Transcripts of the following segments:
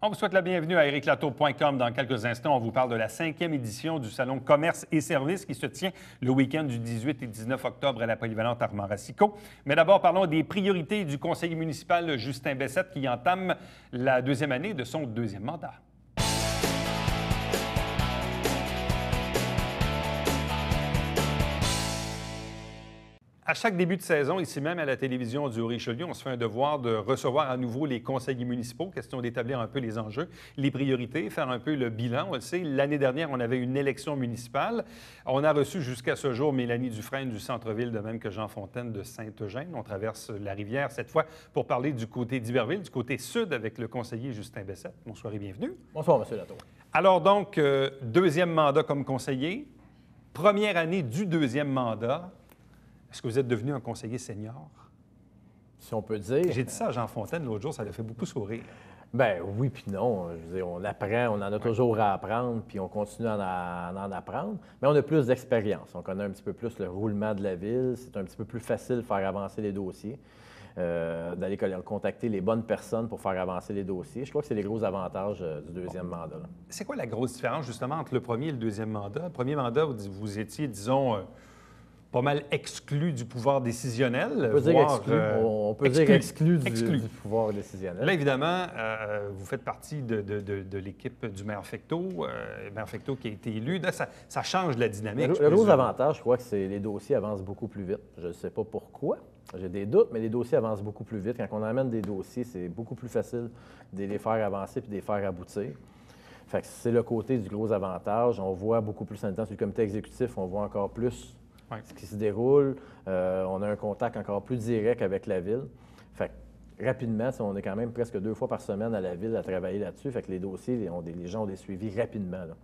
On vous souhaite la bienvenue à ericlatour.com. Dans quelques instants, on vous parle de la 5e édition du Salon Commerce et Services qui se tient le week-end du 18 et 19 octobre à la polyvalente Armand-Racicot. Mais d'abord, parlons des priorités du conseiller municipal Justin Bessette qui entame la deuxième année de son deuxième mandat. À chaque début de saison, ici même à la télévision du Haut-Richelieu, on se fait un devoir de recevoir à nouveau les conseillers municipaux, question d'établir un peu les enjeux, les priorités, faire un peu le bilan. On le sait, l'année dernière, on avait une élection municipale. On a reçu jusqu'à ce jour Mélanie Dufresne du centre-ville, de même que Jean Fontaine de Saint-Eugène. On traverse la rivière cette fois pour parler du côté d'Iberville, du côté sud avec le conseiller Justin Bessette. Bonsoir et bienvenue. Bonsoir, M. Latour. Alors donc, deuxième mandat comme conseiller, première année du deuxième mandat. Est-ce que vous êtes devenu un conseiller senior? Si on peut dire. J'ai dit ça à Jean Fontaine l'autre jour, ça lui a fait beaucoup sourire. Bien, oui, puis non. Je veux dire, on apprend, on en a toujours à apprendre, puis on continue à en apprendre. Mais on a plus d'expérience. On connaît un petit peu plus le roulement de la ville. C'est un petit peu plus facile de faire avancer les dossiers, d'aller contacter les bonnes personnes pour faire avancer les dossiers. Je crois que c'est les gros avantages du deuxième mandat. Là. C'est quoi la grosse différence, justement, entre le premier et le deuxième mandat? Le premier mandat, vous étiez, disons, pas mal exclu du pouvoir décisionnel. On peut dire exclu. On peut dire exclu du pouvoir décisionnel. Là, évidemment, vous faites partie de l'équipe du maire Fecteau, maire Fecteau qui a été élu. Là, ça change la dynamique. Le gros avantage, je crois que c'est les dossiers avancent beaucoup plus vite. Je ne sais pas pourquoi. J'ai des doutes, mais les dossiers avancent beaucoup plus vite. Quand on amène des dossiers, c'est beaucoup plus facile de les faire avancer puis de les faire aboutir. Fait que c'est le côté du gros avantage. On voit beaucoup plus en même temps sur le comité exécutif, on voit encore plus ce qui se déroule. On a un contact encore plus direct avec la ville. Fait que, rapidement, on est quand même presque 2 fois par semaine à la ville à travailler là-dessus. Fait que les dossiers, les gens ont des suivis rapidement. Là.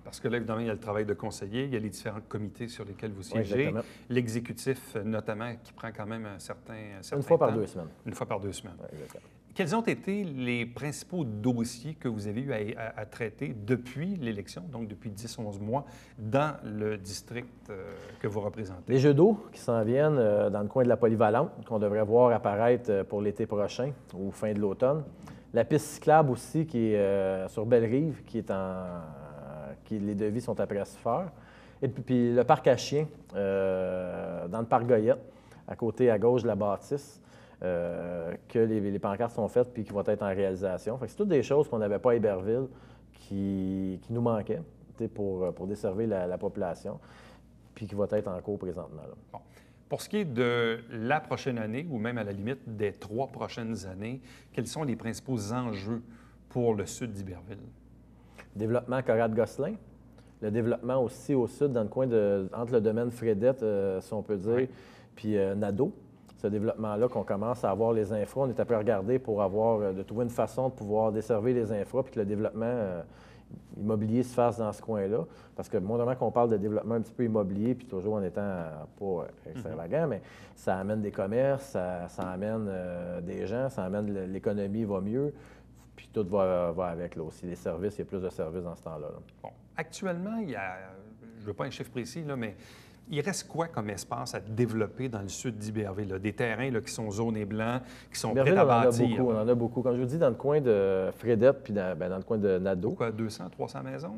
Parce que là, évidemment, il y a le travail de conseiller, il y a les différents comités sur lesquels vous siégez, l'exécutif notamment, qui prend quand même un certain Une fois temps. par 2 semaines. Une fois par 2 semaines. Oui, exactement. Quels ont été les principaux dossiers que vous avez eu à traiter depuis l'élection, donc depuis 10-11 mois, dans le district que vous représentez? Les jeux d'eau qui s'en viennent dans le coin de la Polyvalente, qu'on devrait voir apparaître pour l'été prochain ou fin de l'automne. La piste cyclable aussi qui est sur Belle-Rive, les devis sont après à se faire. Et puis le parc à chiens dans le parc Goyette, à côté à gauche de la bâtisse. Que les pancartes sont faites puis qui vont être en réalisation. Fait que c'est toutes des choses qu'on n'avait pas à Iberville qui nous manquaient pour desservir la population puis qui vont être en cours présentement. Là. Bon. Pour ce qui est de la prochaine année ou même à la limite des 3 prochaines années, quels sont les principaux enjeux pour le sud d'Iberville? Développement Corrade-Gosselin. Le développement aussi au sud, dans le coin entre le domaine Fredette, si on peut dire, puis Nadeau. Ce développement-là, qu'on commence à avoir les infras. On est à peu regarder pour de trouver une façon de pouvoir desservir les infras puis que le développement immobilier se fasse dans ce coin-là. Parce que, moment qu'on parle de développement un petit peu immobilier, puis toujours en étant pas extravagant, mais ça amène des commerces, ça amène des gens, ça amène l'économie va mieux, puis tout va avec là aussi. Les services, il y a plus de services dans ce temps-là. Là. Bon. Actuellement, il y a, je ne veux pas un chiffre précis, là, mais il reste quoi comme espace à développer dans le sud d'Iberville? Des terrains là, qui sont zonés blancs, qui sont prêts à bâtir? On en a beaucoup. Comme je vous dis, dans le coin de Fredette puis dans le coin de Nadeau. Quoi, 200, 300 maisons?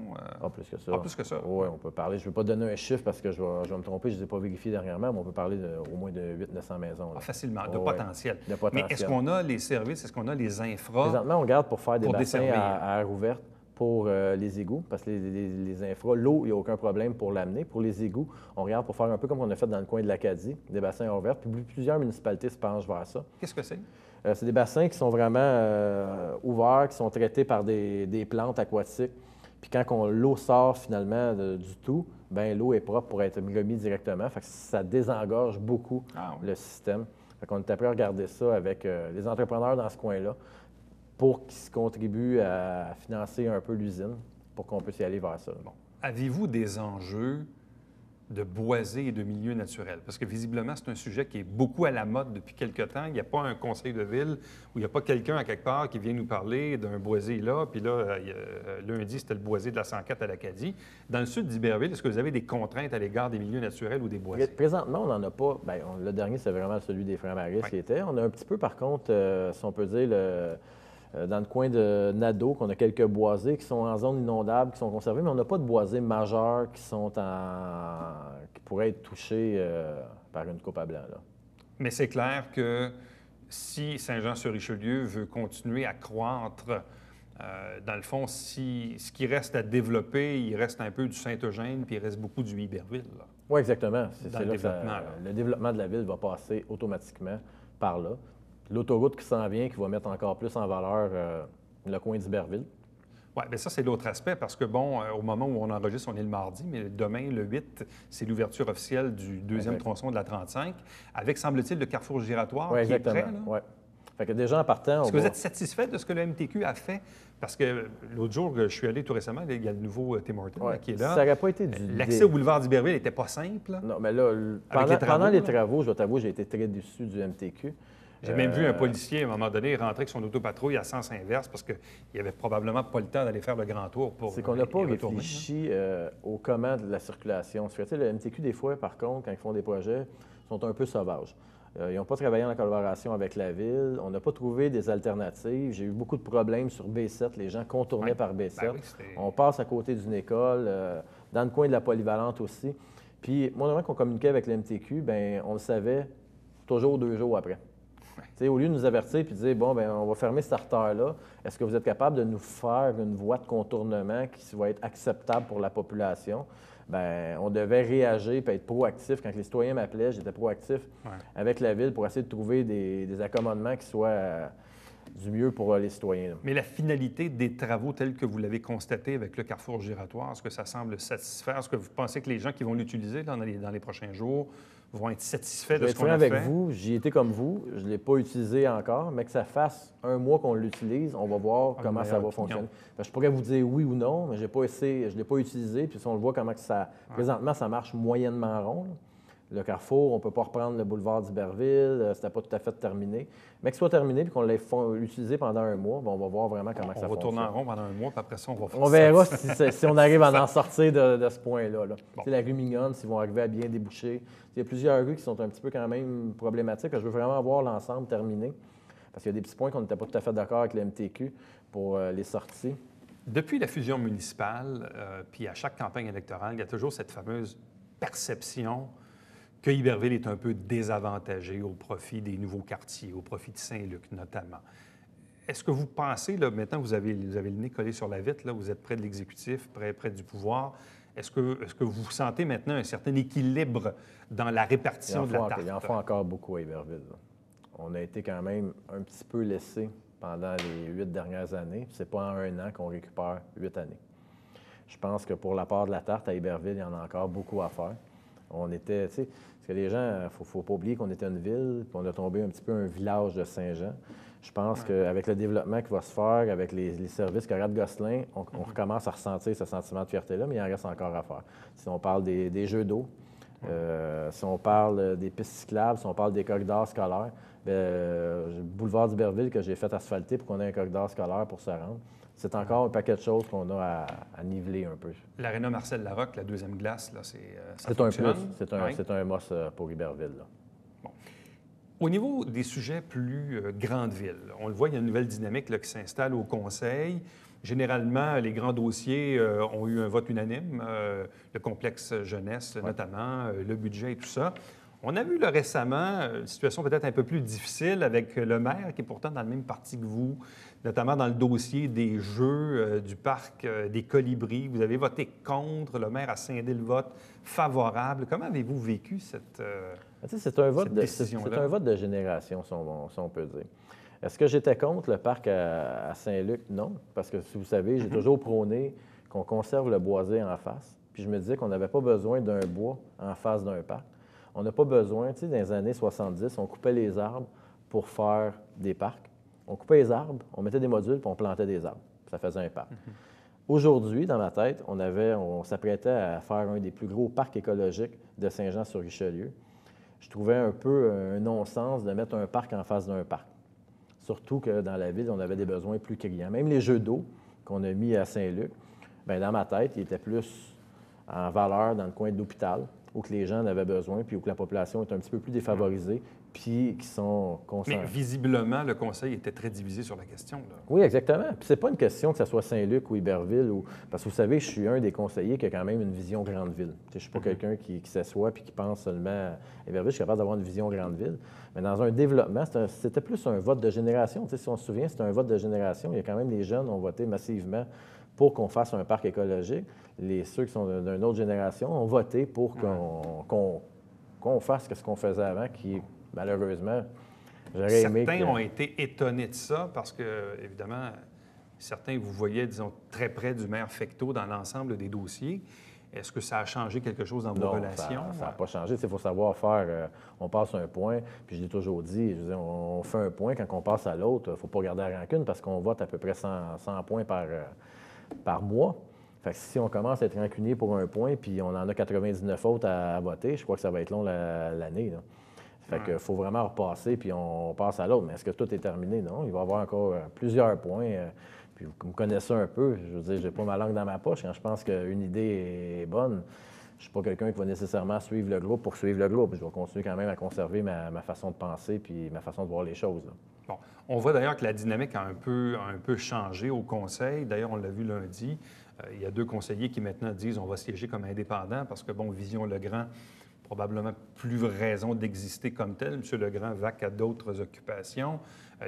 Plus que ça. Plus que ça? Oui, on peut parler. Je ne veux pas donner un chiffre parce que je vais me tromper, je ne les ai pas vérifiés dernièrement, mais on peut parler au moins de 800-900 maisons. Facilement, de potentiel. De potentiel. Mais est-ce qu'on a les services, est-ce qu'on a les infras? Présentement, on garde pour faire des bassins à air ouverte. Pour les égouts, parce que les infras, l'eau, il n'y a aucun problème pour l'amener. Pour les égouts, on regarde pour faire un peu comme on a fait dans le coin de l'Acadie, des bassins ouverts, puis plusieurs municipalités se penchent vers ça. Qu'est-ce que c'est? C'est des bassins qui sont vraiment ouverts, qui sont traités par des plantes aquatiques. Puis quand l'eau sort finalement du tout, bien l'eau est propre pour être remise directement. Fait que ça désengorge beaucoup le système. Fait qu'on est après à regarder ça avec les entrepreneurs dans ce coin-là, pour qu'ils contribuent à financer un peu l'usine, pour qu'on puisse y aller vers ça. Bon. Avez-vous des enjeux de boisés et de milieux naturels? Parce que visiblement, c'est un sujet qui est beaucoup à la mode depuis quelque temps. Il n'y a pas un conseil de ville où il n'y a pas quelqu'un à quelque part qui vient nous parler d'un boisé là, puis là, lundi, c'était le boisé de la 104 à l'Acadie. Dans le sud d'Iberville, est-ce que vous avez des contraintes à l'égard des milieux naturels ou des boisés? Présentement, on n'en a pas. Bien, le dernier, c'est vraiment celui des Frères Maris qui était. On a un petit peu, par contre, si on peut dire, Dans le coin de Nadeau, qu'on a quelques boisés qui sont en zone inondable, qui sont conservés, mais on n'a pas de boisés majeurs qui pourraient être touchés par une coupe à blanc, là. Mais c'est clair que si Saint-Jean-sur-Richelieu veut continuer à croître, dans le fond, ce qui reste à développer, il reste un peu du Saint-Eugène, puis il reste beaucoup du Iberville, là. Oui, exactement. Dans le développement, là. Le développement de la ville va passer automatiquement par là. L'autoroute qui s'en vient, qui va mettre encore plus en valeur le coin d'Iberville. Oui, bien ça, c'est l'autre aspect, parce que, bon, au moment où on enregistre, on est le mardi, mais demain, le 8, c'est l'ouverture officielle du deuxième tronçon de la 35, avec, semble-t-il, le carrefour giratoire qui est prêt, là. Oui. Fait que déjà, en partant... Est-ce que vous êtes satisfait de ce que le MTQ a fait? Parce que l'autre jour, je suis allé tout récemment, il y a le nouveau Tim Hortons qui est là. Ça n'aurait pas été L'accès au boulevard d'Iberville n'était pas simple, là. Non, mais là, pendant les travaux, je vais t'avouer, j'ai été très déçu du MTQ. J'ai même vu un policier, à un moment donné, rentrer avec son autopatrouille à sens inverse parce qu'il n'avait probablement pas le temps d'aller faire le grand tour pour. C'est qu'on n'a pas y retourner, réfléchi au comment de la circulation. Tu sais, le MTQ, des fois, par contre, quand ils font des projets, sont un peu sauvages. Ils n'ont pas travaillé en collaboration avec la ville. On n'a pas trouvé des alternatives. J'ai eu beaucoup de problèmes sur B7. Les gens contournaient par B7. Ben oui, on passe à côté d'une école, dans le coin de la polyvalente aussi. Puis, moi, normalement qu'on communiquait avec le MTQ, bien, on le savait toujours 2 jours après. Au lieu de nous avertir et de dire, bon, bien, on va fermer cette artère-là, est-ce que vous êtes capable de nous faire une voie de contournement qui va être acceptable pour la population? Bien, on devait réagir et être proactif. Quand les citoyens m'appelaient, j'étais proactif avec la ville pour essayer de trouver des accommodements qui soient du mieux pour les citoyens. Mais la finalité des travaux tels que vous l'avez constaté avec le carrefour giratoire, est-ce que ça semble satisfaire? Est-ce que vous pensez que les gens qui vont l'utiliser dans les prochains jours vont être satisfaits de ce qu'on a fait? Avec vous, j'y étais comme vous, je ne l'ai pas utilisé encore, mais que ça fasse 1 mois qu'on l'utilise, on va voir comment ça va fonctionner. Je pourrais vous dire oui ou non, mais je ne l'ai pas utilisé, puis si on le voit comment que ça... Présentement, ça marche moyennement rond, là. Le carrefour, on ne peut pas reprendre le boulevard d'Iberville, c'était pas tout à fait terminé. Mais que ce soit terminé et qu'on l'ait utilisé pendant 1 mois, bien, on va voir vraiment comment ça fonctionne. On va tourner en rond pendant 1 mois, puis après ça, on va faire On verra si on arrive à en sortir de ce point-là. Bon. La rue Mignonne, s'ils vont arriver à bien déboucher. Il y a plusieurs rues qui sont un petit peu quand même problématiques. Je veux vraiment voir l'ensemble terminé, parce qu'il y a des petits points qu'on n'était pas tout à fait d'accord avec le MTQ pour les sorties. Depuis la fusion municipale, puis à chaque campagne électorale, il y a toujours cette fameuse perception que Iberville est un peu désavantagé au profit des nouveaux quartiers, au profit de Saint-Luc notamment. Est-ce que vous pensez, là, maintenant vous avez le nez collé sur la vitre, là, vous êtes près de l'exécutif, près du pouvoir, est-ce que vous sentez maintenant un certain équilibre dans la répartition de la tarte? Il en faut encore beaucoup à Iberville. Là. On a été quand même un petit peu laissé pendant les 8 dernières années. Ce n'est pas en 1 an qu'on récupère 8 années. Je pense que pour la part de la tarte à Iberville, il y en a encore beaucoup à faire. On était, tu sais, parce que les gens, il ne faut pas oublier qu'on était une ville, puis on a tombé un petit peu un village de Saint-Jean. Je pense qu'avec le développement qui va se faire, avec les services Corrade-Gosselin, on recommence à ressentir ce sentiment de fierté-là, mais il en reste encore à faire. Si on parle des jeux d'eau, si on parle des pistes cyclables, si on parle des corridors scolaires, le boulevard d'Iberville que j'ai fait asphalter pour qu'on ait un corridor scolaire pour se rendre, c'est encore un paquet de choses qu'on a à niveler un peu. L'aréna Marcel Larocque, la deuxième glace, là, ça c'est un plus. C'est un must pour Iberville. Là. Bon. Au niveau des sujets plus grandes villes, on le voit, il y a une nouvelle dynamique là, qui s'installe au Conseil. Généralement, les grands dossiers ont eu un vote unanime, le complexe jeunesse notamment, le budget et tout ça. On a vu là, récemment une situation peut-être un peu plus difficile avec le maire, qui est pourtant dans le même parti que vous, notamment dans le dossier des jeux du parc des Colibris. Vous avez voté contre, le maire a scindé le vote favorable. Comment avez-vous vécu cette décision-là? C'est un vote de génération, si on peut dire. Est-ce que j'étais contre le parc à Saint-Luc? Non, parce que, si vous savez, j'ai toujours prôné qu'on conserve le boisé en face. Puis je me disais qu'on n'avait pas besoin d'un bois en face d'un parc. On n'a pas besoin, tu sais, dans les années 70, on coupait les arbres pour faire des parcs. On coupait les arbres, on mettait des modules, puis on plantait des arbres. Ça faisait un parc. Aujourd'hui, dans ma tête, on s'apprêtait à faire un des plus gros parcs écologiques de Saint-Jean-sur-Richelieu. Je trouvais un peu un non-sens de mettre un parc en face d'un parc. Surtout que dans la ville, on avait des besoins plus criants. Même les jeux d'eau qu'on a mis à Saint-Luc, bien, dans ma tête, ils étaient plus en valeur dans le coin de l'hôpital, où que les gens en avaient besoin, puis où que la population est un petit peu plus défavorisée, puis qui sont concentrés. Mais visiblement, le conseil était très divisé sur la question, là. Oui, exactement. Puis c'est pas une question que ce soit Saint-Luc ou Iberville. Parce que vous savez, je suis un des conseillers qui a quand même une vision grande ville. Je ne suis pas quelqu'un qui s'assoit puis qui pense seulement à Iberville. Je suis capable d'avoir une vision grande ville. Mais dans un développement, c'était plus un vote de génération. Si on se souvient, c'était un vote de génération. Il y a quand même les jeunes ont voté massivement pour qu'on fasse un parc écologique. Ceux qui sont d'une autre génération ont voté pour qu'on fasse ce qu'on faisait avant, qui, malheureusement, j'aurais aimé Certains ont été étonnés de ça parce que, évidemment, certains vous voyaient, disons, très près du maire Fecteau dans l'ensemble des dossiers. Est-ce que ça a changé quelque chose dans vos relations? Ça n'a pas changé. Il faut savoir faire. On passe un point, puis je l'ai toujours dit, je veux dire, on fait un point, quand on passe à l'autre, il ne faut pas garder la rancune parce qu'on vote à peu près 100 points par mois. Fait que si on commence à être rancunier pour un point, puis on en a 99 autres à voter, je crois que ça va être long l'année. Fait qu'il faut vraiment repasser, puis on passe à l'autre. Mais est-ce que tout est terminé? Non. Il va y avoir encore plusieurs points. Puis vous me connaissez un peu. Je veux dire, j'ai pas ma langue dans ma poche. Quand je pense qu'une idée est bonne, je suis pas quelqu'un qui va nécessairement suivre le groupe pour suivre le groupe. Je vais continuer quand même à conserver ma façon de penser puis ma façon de voir les choses. Là. Bon. On voit d'ailleurs que la dynamique a un peu changé au Conseil. D'ailleurs, on l'a vu lundi. Il y a 2 conseillers qui maintenant disent on va siéger comme indépendants parce que, bon, Vision Legrand, probablement plus raison d'exister comme tel. M. Legrand vaque à d'autres occupations.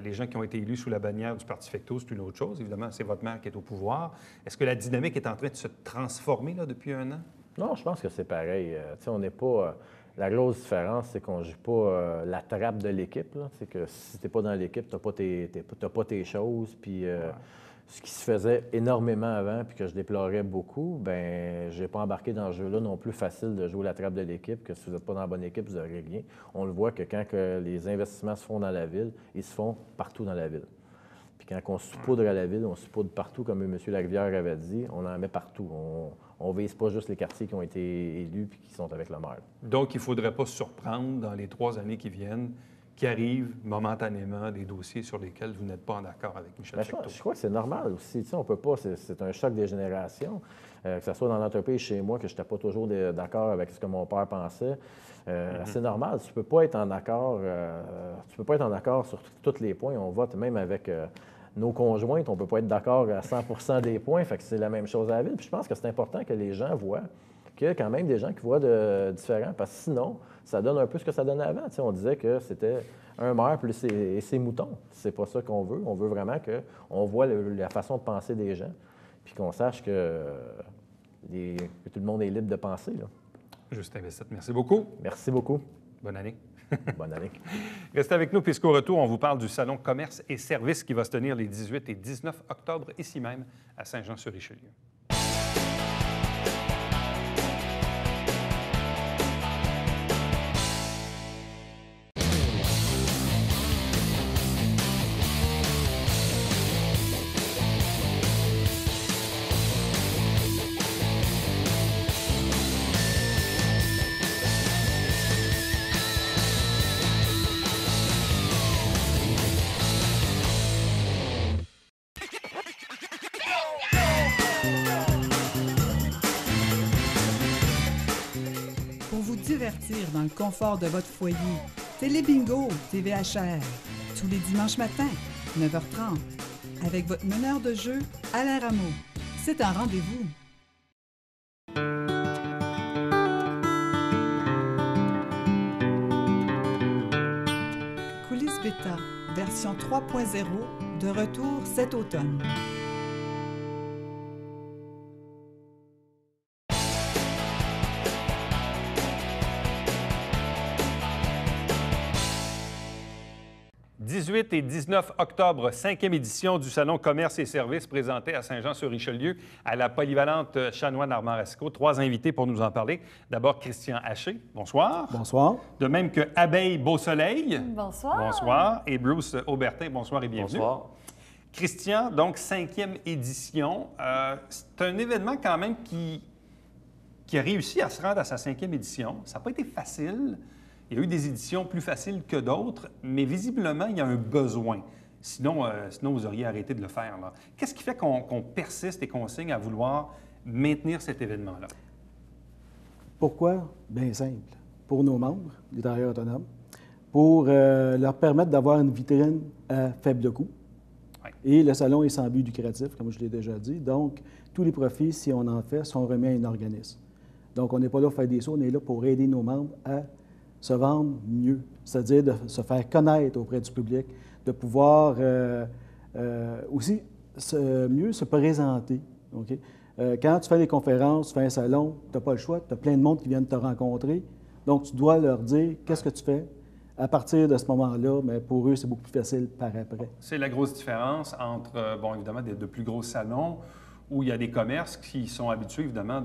Les gens qui ont été élus sous la bannière du Parti Fecteau, c'est une autre chose. Évidemment, c'est votre maire qui est au pouvoir. Est-ce que la dynamique est en train de se transformer là, depuis un an? Non, je pense que c'est pareil. On n'est pas... la grosse différence, c'est qu'on ne joue pas la trappe de l'équipe. C'est que si tu n'es pas dans l'équipe, tu n'as pas tes choses. Puis ce qui se faisait énormément avant, puis que je déplorais beaucoup, bien, je n'ai pas embarqué dans ce jeu-là non plus facile de jouer la trappe de l'équipe, que si vous n'êtes pas dans la bonne équipe, vous n'aurez rien. On le voit que quand les investissements se font dans la ville, ils se font partout dans la ville. Puis quand on saupoudre à la ville, on saupoudre partout, comme M. Larivière avait dit, on en met partout. On ne vise pas juste les quartiers qui ont été élus puis qui sont avec le maire. Donc, il ne faudrait pas se surprendre dans les 3 années qui viennent qu'il arrive momentanément des dossiers sur lesquels vous n'êtes pas en accord avec Michel Fecteau. Je crois que c'est normal aussi. On peut pas, c'est un choc des générations. Que ce soit dans l'entreprise chez moi, que je n'étais pas toujours d'accord avec ce que mon père pensait. C'est normal. Tu ne peux pas être en accord. Tu peux pas être en accord sur tous les points. On vote même avec nos conjointes. On ne peut pas être d'accord à 100 des points. Fait que c'est la même chose à la ville. Puis je pense que c'est important que les gens voient qu'il y a quand même des gens qui voient différents. Parce que sinon, ça donne un peu ce que ça donnait avant. On disait que c'était un maire plus ses moutons. C'est pas ça qu'on veut. On veut vraiment qu'on voit la façon de penser des gens, puis qu'on sache que tout le monde est libre de penser. Là. Justin Bessette, merci beaucoup. Merci beaucoup. Bonne année. Bonne année. Restez avec nous, puisqu'au retour, on vous parle du Salon Commerce et Services qui va se tenir les 18 et 19 octobre, ici même, à Saint-Jean-sur-Richelieu. Dans le confort de votre foyer. Télébingo, TVHR, tous les dimanches matins, 9h30, avec votre meneur de jeu, Alain Rameau. C'est un rendez-vous. Coulisses Bêta, version 3.0, de retour cet automne. « 18 et 19 octobre, 5e édition du Salon Commerce et Services présenté à Saint-Jean-sur-Richelieu à la polyvalente Chanoine-Armand-Racicot. 3 invités pour nous en parler. D'abord, Christian Haché. Bonsoir. Bonsoir. De même que Abeille Beausoleil. Bonsoir. Bonsoir. Et Bruce Aubertin. Bonsoir et bienvenue. Bonsoir. Christian, donc 5e édition. C'est un événement quand même qui a réussi à se rendre à sa 5e édition. Ça n'a pas été facile. Il y a eu des éditions plus faciles que d'autres, mais visiblement, il y a un besoin. Sinon, vous auriez arrêté de le faire. Qu'est-ce qui fait qu'on persiste et qu'on signe à vouloir maintenir cet événement-là? Pourquoi? Bien simple. Pour nos membres, les travailleurs autonomes, pour leur permettre d'avoir une vitrine à faible coût. Oui. Et le salon est sans but lucratif, comme je l'ai déjà dit. Donc, tous les profits, si on en fait, sont remis à un organisme. Donc, on n'est pas là pour faire des sous, on est là pour aider nos membres à se vendre mieux, c'est-à-dire de se faire connaître auprès du public, de pouvoir aussi mieux se présenter. Okay? Quand tu fais des conférences, tu fais un salon, tu n'as pas le choix, tu as plein de monde qui viennent te rencontrer, donc tu dois leur dire qu'est-ce que tu fais. À partir de ce moment-là, mais pour eux, c'est beaucoup plus facile par après. C'est la grosse différence entre, bon, évidemment, de plus gros salons où il y a des commerces qui sont habitués, évidemment,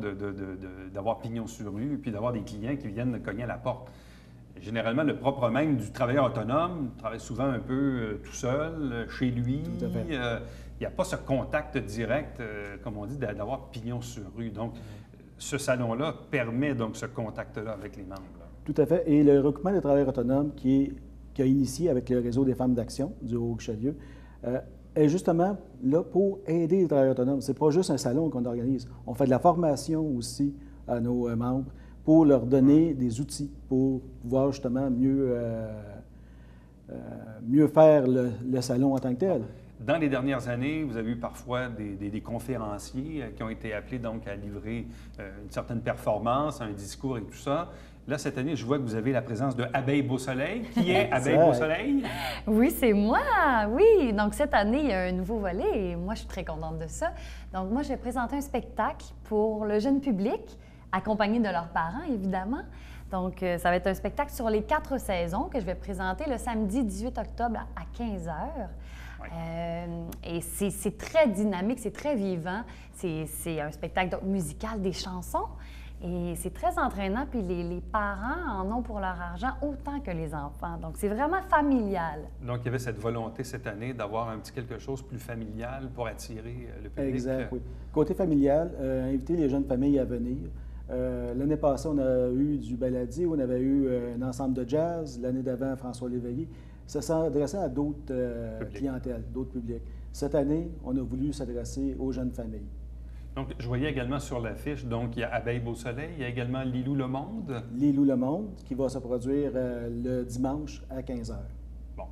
d'avoir pignon sur rue, puis d'avoir des clients qui viennent cogner à la porte. Généralement, le propre même du travailleur autonome travaille souvent un peu tout seul, chez lui. Tout à fait. Il n'y a pas ce contact direct, comme on dit, d'avoir pignon sur rue. Donc, ce salon-là permet donc ce contact-là avec les membres. Tout à fait. Et le regroupement des travailleurs autonomes qui a initié avec le réseau des femmes d'action du Haut-Richelieu est justement là pour aider les travailleurs autonomes. Ce n'est pas juste un salon qu'on organise. On fait de la formation aussi à nos membres pour leur donner des outils pour pouvoir justement mieux faire le salon en tant que tel. Dans les dernières années, vous avez eu parfois des conférenciers qui ont été appelés donc à livrer une certaine performance, un discours et tout ça. Là, cette année, je vois que vous avez la présence de Abeille Beau Soleil. Qui est Abeille Beau Soleil? Oui, c'est moi, oui. Donc, cette année, il y a un nouveau volet et moi, je suis très contente de ça. Donc, moi, je vais présenter un spectacle pour le jeune public, accompagné de leurs parents, évidemment. Donc, ça va être un spectacle sur les 4 saisons que je vais présenter le samedi 18 octobre à 15 h. Oui. Et c'est très dynamique, c'est très vivant. C'est un spectacle donc, musical, des chansons. Et c'est très entraînant, puis les parents en ont pour leur argent autant que les enfants. Donc, c'est vraiment familial. Donc, il y avait cette volonté cette année d'avoir un petit quelque chose plus familial pour attirer le public. Exact, oui. Côté familial, inviter les jeunes familles à venir. L'année passée, on a eu du baladi, on avait eu un ensemble de jazz. L'année d'avant, François Léveillé. Ça s'adressait à d'autres clientèles, d'autres publics. Cette année, on a voulu s'adresser aux jeunes familles. Donc, je voyais également sur l'affiche, donc il y a Abeille Beau Soleil, il y a également Lilou le Monde. Lilou le Monde, qui va se produire le dimanche à 15 h. Bon.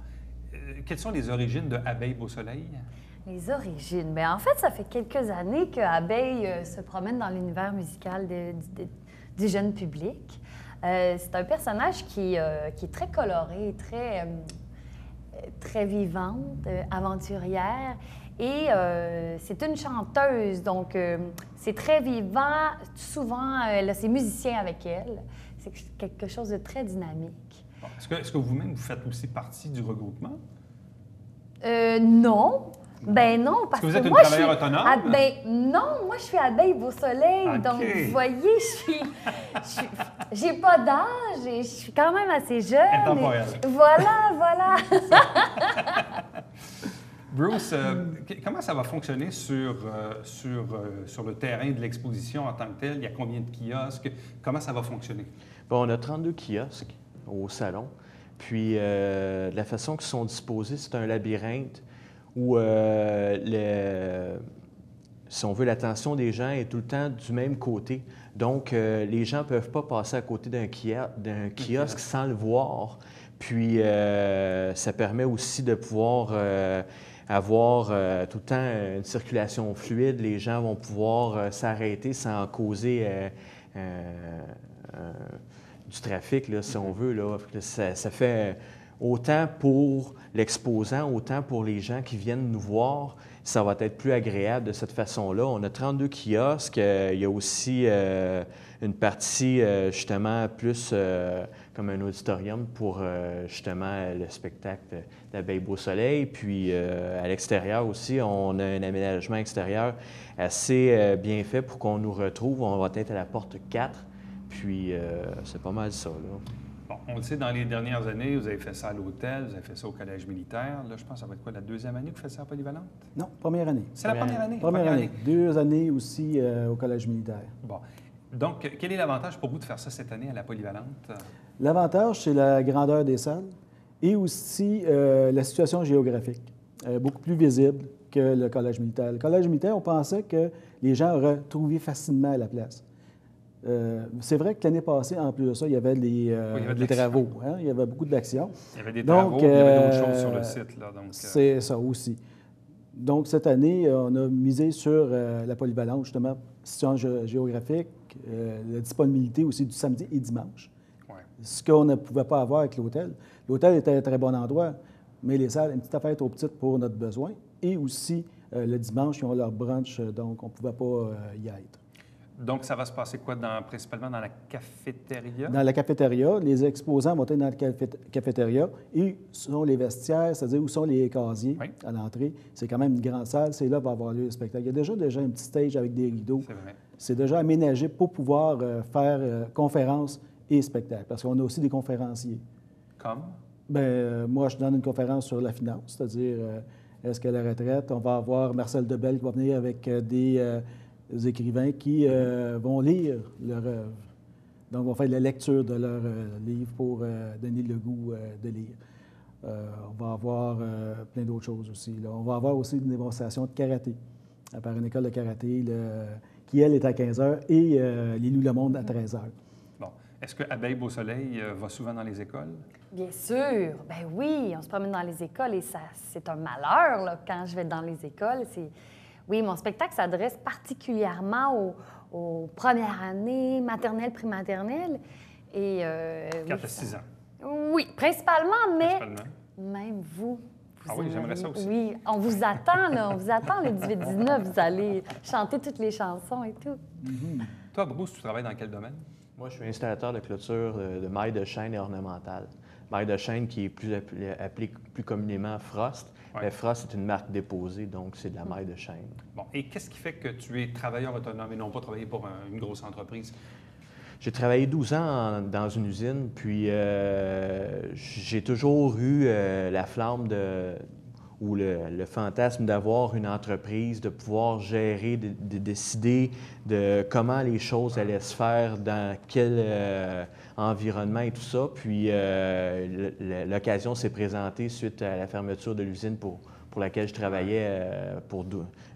Quelles sont les origines de Abeille Beau Soleil? Les origines? Bien, en fait, ça fait quelques années que Abeille se promène dans l'univers musical du jeune public. C'est un personnage qui est très coloré, très vivante, aventurière. Et c'est une chanteuse, donc c'est très vivant. Souvent, elle a ses musiciens avec elle. C'est quelque chose de très dynamique. Bon. Est-ce que vous-même, vous faites aussi partie du regroupement? Non. Ben non, parce que vous êtes une moi, travailleuse autonome? Non, moi, je suis Abeille Beau Soleil. Okay. Donc, vous voyez, j'ai pas d'âge et je suis quand même assez jeune. Intemporelle. Voilà. Bruce, comment ça va fonctionner sur le terrain de l'exposition en tant que tel? Il y a combien de kiosques? Comment ça va fonctionner? Bon, on a 32 kiosques au salon. Puis, de la façon qu'ils sont disposés, c'est un labyrinthe où, si on veut, l'attention des gens est tout le temps du même côté. Donc, les gens ne peuvent pas passer à côté d'un kiosque sans le voir. Puis, ça permet aussi de pouvoir avoir tout le temps une circulation fluide. Les gens vont pouvoir s'arrêter sans causer du trafic, là, si on veut. Là. Ça fait autant pour l'exposant, autant pour les gens qui viennent nous voir. Ça va être plus agréable de cette façon-là. On a 32 kiosques. Il y a aussi une partie, justement, plus comme un auditorium pour, justement, le spectacle d'Abeille Beau Soleil. Puis, à l'extérieur aussi, on a un aménagement extérieur assez bien fait pour qu'on nous retrouve. On va être à la porte 4. Puis, c'est pas mal ça, là. Bon, on le sait, dans les dernières années, vous avez fait ça à l'hôtel, vous avez fait ça au Collège militaire. Là, je pense que ça va être quoi, la deuxième année que vous faites ça à Polyvalente? Non, première année. C'est la première année? Première année. 2 années aussi au Collège militaire. Bon. Donc, quel est l'avantage pour vous de faire ça cette année à la Polyvalente? L'avantage, c'est la grandeur des salles et aussi la situation géographique, beaucoup plus visible que le Collège militaire. Le Collège militaire, on pensait que les gens auraient trouvé facilement la place. C'est vrai que l'année passée, en plus de ça, il y avait il y avait de les l'action. travaux. Hein? Il y avait beaucoup d'actions. Il y avait des Donc, travaux, puis il y avait d'autres choses sur le site. Là, donc, c'est ça aussi. Donc, cette année, on a misé sur la polyvalence, justement, situation géographique, la disponibilité aussi du samedi et dimanche. ouais. Ce qu'on ne pouvait pas avoir avec l'hôtel. L'hôtel était un très bon endroit, mais les salles, une petite affaire trop petite pour notre besoin. Et aussi, le dimanche, ils ont leur brunch, donc on ne pouvait pas y être. Donc, ça va se passer quoi, principalement dans la cafétéria? Dans la cafétéria, les exposants vont être dans la cafétéria et sont les vestiaires, c'est-à-dire où sont les casiers Oui. à l'entrée. C'est quand même une grande salle, c'est là va avoir lieu le spectacle. Il y a déjà un petit stage avec des rideaux. C'est vrai. C'est déjà aménagé pour pouvoir faire conférences et spectacles, parce qu'on a aussi des conférenciers. Comme? Bien, moi, je donne une conférence sur la finance, c'est-à-dire est-ce que la retraite, on va avoir Marcel Debelle qui va venir avec des écrivains qui vont lire leur œuvre. Donc, vont faire la lecture de leur livre pour donner le goût de lire. On va avoir plein d'autres choses aussi. Là. On va avoir aussi une démonstration de karaté par une école de karaté qui, elle, est à 15 h et les Loups le Monde à 13 h. Bon. Est-ce que Abeille Beau Soleil va souvent dans les écoles? Bien sûr. Ben oui, on se promène dans les écoles et ça, c'est un malheur là, quand je vais dans les écoles. Oui, mon spectacle s'adresse particulièrement aux premières années, maternelles, prématernelles. Et, 4 à 6 ans. Oui, principalement, mais Principalement. même vous. Ah oui, j'aimerais ça aussi. Oui, on vous attend, là. On vous attend le 18-19. Vous allez chanter toutes les chansons et tout. Toi, Bruce, tu travailles dans quel domaine? Moi, je suis installateur de clôture de mailles de chaîne et ornementales. Mailles de chaîne qui est plus appelée plus communément Frost. Ouais. Mais Frost, c'est une marque déposée, donc c'est de la maille de chaîne. Bon. Et qu'est-ce qui fait que tu es travailleur autonome et non pas travailler pour une grosse entreprise? J'ai travaillé 12 ans dans une usine, puis j'ai toujours eu la flamme ou le fantasme d'avoir une entreprise, de pouvoir gérer, de décider de comment les choses allaient se faire, dans quel environnement et tout ça. Puis l'occasion s'est présentée suite à la fermeture de l'usine pour laquelle je travaillais pour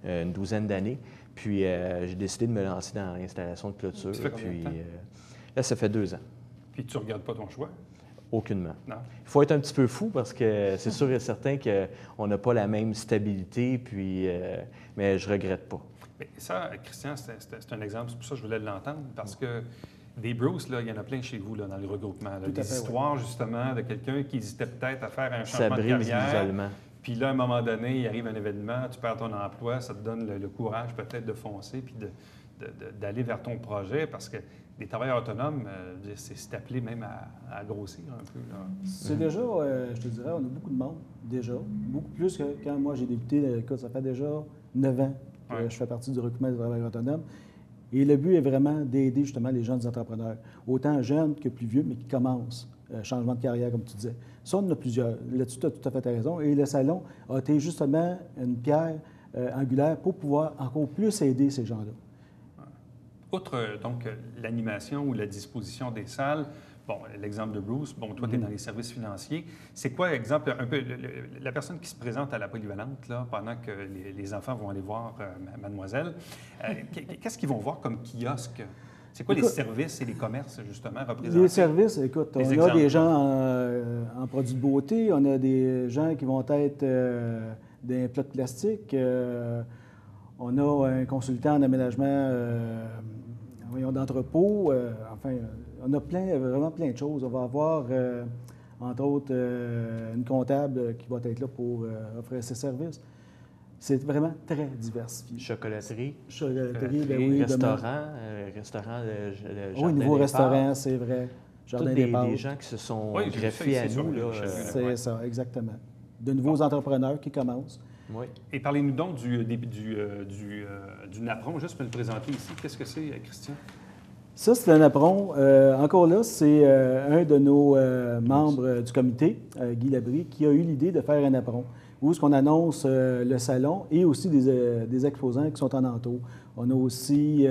une douzaine d'années. Puis j'ai décidé de me lancer dans l'installation de clôture. Ça fait combien de temps? Là, ça fait 2 ans. Puis tu ne regardes pas ton choix? Aucunement. Non? Il faut être un petit peu fou parce que c'est sûr et certain qu'on n'a pas la même stabilité, puis, mais je regrette pas. Bien, ça, Christian, c'est un exemple. C'est pour ça que je voulais l'entendre, parce que des Bruce, là, il y en a plein chez vous là, dans les regroupements. Là, Tout à des fait, histoires, justement, de quelqu'un qui hésitait peut-être à faire un Ça changement de brise carrière. l'isolement. Puis là, à un moment donné, il arrive un événement, tu perds ton emploi, ça te donne le courage peut-être de foncer puis d'aller vers ton projet, parce que les travailleurs autonomes, c'est appelé même à grossir un peu. Là. C'est déjà, je te dirais, on a beaucoup de monde, déjà. Beaucoup plus que quand moi j'ai débuté. Écoute, ça fait déjà 9 ans que Ouais. je fais partie du recrutement des travailleurs autonomes. Et le but est vraiment d'aider justement les jeunes entrepreneurs, autant jeunes que plus vieux, mais qui commencent. Changement de carrière, comme tu disais. Ça, on en a plusieurs. Là-dessus, tu as tout à fait raison. Et le salon a été justement une pierre angulaire pour pouvoir encore plus aider ces gens-là. Outre donc l'animation ou la disposition des salles, bon, l'exemple de Bruce, bon, toi, tu es dans les services financiers. C'est quoi, exemple, un peu la personne qui se présente à la polyvalente là, pendant que les enfants vont aller voir mademoiselle, qu'est-ce qu'ils vont voir comme kiosque? C'est quoi les services et les commerces, justement, représentés? Les services, écoute, on a exemples. des gens en produits de beauté, on a des gens qui vont être des plats de plastique, on a un consultant en aménagement d'entrepôt, enfin, on a vraiment plein de choses. On va avoir, entre autres, une comptable qui va être là pour offrir ses services. C'est vraiment très diversifié. Chocolaterie, Chocolaterie, ben oui, restaurant, restaurant, le jardin oui, niveau des restaurant, pâtes. c'est vrai. Jardin Tous des des pâtes. gens qui se sont Oui, j'ai vu ça greffés à ici sur nous. le Là, chef. C'est Ouais. ça, exactement. De nouveaux entrepreneurs qui commencent. oui. Et parlez-nous donc du napperon, juste pour le présenter ici. Qu'est-ce que c'est, Christian? Ça, c'est un napperon. Encore là, c'est un de nos membres du comité, Guy Labrie, qui a eu l'idée de faire un napperon, où est-ce qu'on annonce le salon et aussi des exposants qui sont en entour. On a aussi,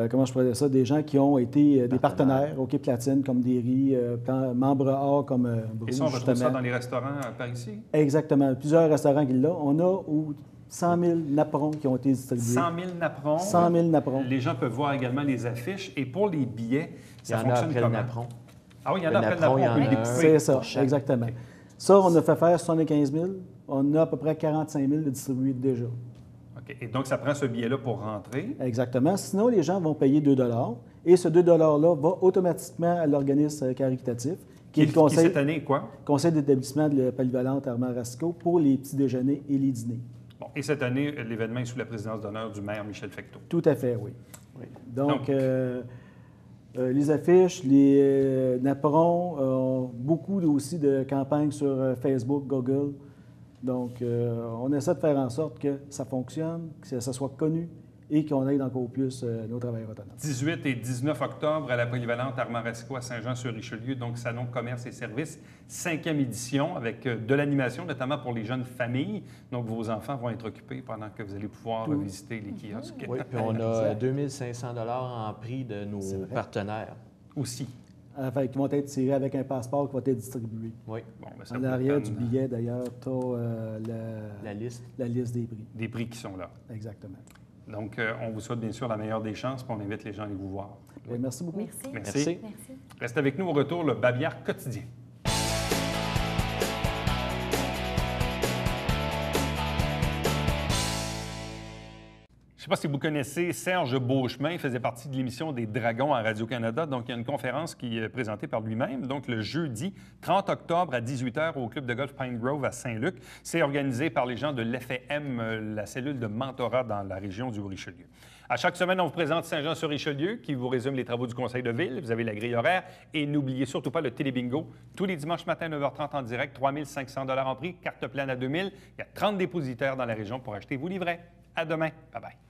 comment je pourrais dire ça, des gens qui ont été des partenaires au Quai Platine, comme Derry, membres A comme Et Bruce, ça, on retrouve ça justement. dans les restaurants par ici? Exactement. Plusieurs restaurants qui l'ont. On a 100 000 napperons qui ont été distribués. 100 000 napperons. 100 000 napperons. Les gens peuvent voir également les affiches. Et pour les billets, Il y ça en a fonctionne après comment? le napperon. Ah oui, il y en Le a après le napperon, napperon, on peut il y le en a un. découper. C'est ça, pour chaque. exactement. OK. Ça, on a fait faire 75 000. On a à peu près 45 000 de distribués déjà. OK. Et donc, ça prend ce billet-là pour rentrer. Exactement. Sinon, les gens vont payer 2 et ce 2 $-là va automatiquement à l'organisme caritatif, qui est le Qui cette année, quoi? conseil d'établissement de la polyvalente Armand Racicot pour les petits déjeuners et les dîners. Bon. Et cette année, l'événement est sous la présidence d'honneur du maire Michel Fecteau. Tout à fait, oui. Oui. Donc, les affiches, les napperons, beaucoup aussi de campagnes sur Facebook, Google. Donc, on essaie de faire en sorte que ça fonctionne, que ça soit connu et qu'on aide encore plus nos travailleurs autonomes. 18 et 19 octobre à la polyvalente Armand Racicot à Saint-Jean-sur-Richelieu, donc Salon Commerce et Services, 5e édition avec de l'animation, notamment pour les jeunes familles. Donc, vos enfants vont être occupés pendant que vous allez pouvoir visiter les kiosques. Oui, puis on a 2 500 $ en prix de nos partenaires. Aussi. Enfin, qui vont être tirés avec un passeport qui va être distribué. Oui, Bon, ben, ça En vaut la arrière peine. du billet, d'ailleurs, tu as la liste. la liste des prix. Des prix qui sont là. Exactement. Donc, on vous souhaite bien sûr la meilleure des chances, puis on invite les gens à aller vous voir. Bien, merci beaucoup. Merci. Merci. Merci. Reste avec nous au retour, le Bavière quotidien. Je ne sais pas si vous connaissez Serge Beauchemin, il faisait partie de l'émission des Dragons à Radio-Canada. Donc, il y a une conférence qui est présentée par lui-même. Donc, le jeudi 30 octobre à 18h au club de golf Pine Grove à Saint-Luc. C'est organisé par les gens de l'FM, la cellule de mentorat dans la région du Richelieu. À chaque semaine, on vous présente Saint-Jean-sur-Richelieu qui vous résume les travaux du conseil de ville. Vous avez la grille horaire et n'oubliez surtout pas le télébingo. Tous les dimanches matin, 9h30 en direct, 3 500 $ en prix, carte pleine à 2 000. Il y a 30 dépositaires dans la région pour acheter vos livrets. À demain. Bye-bye.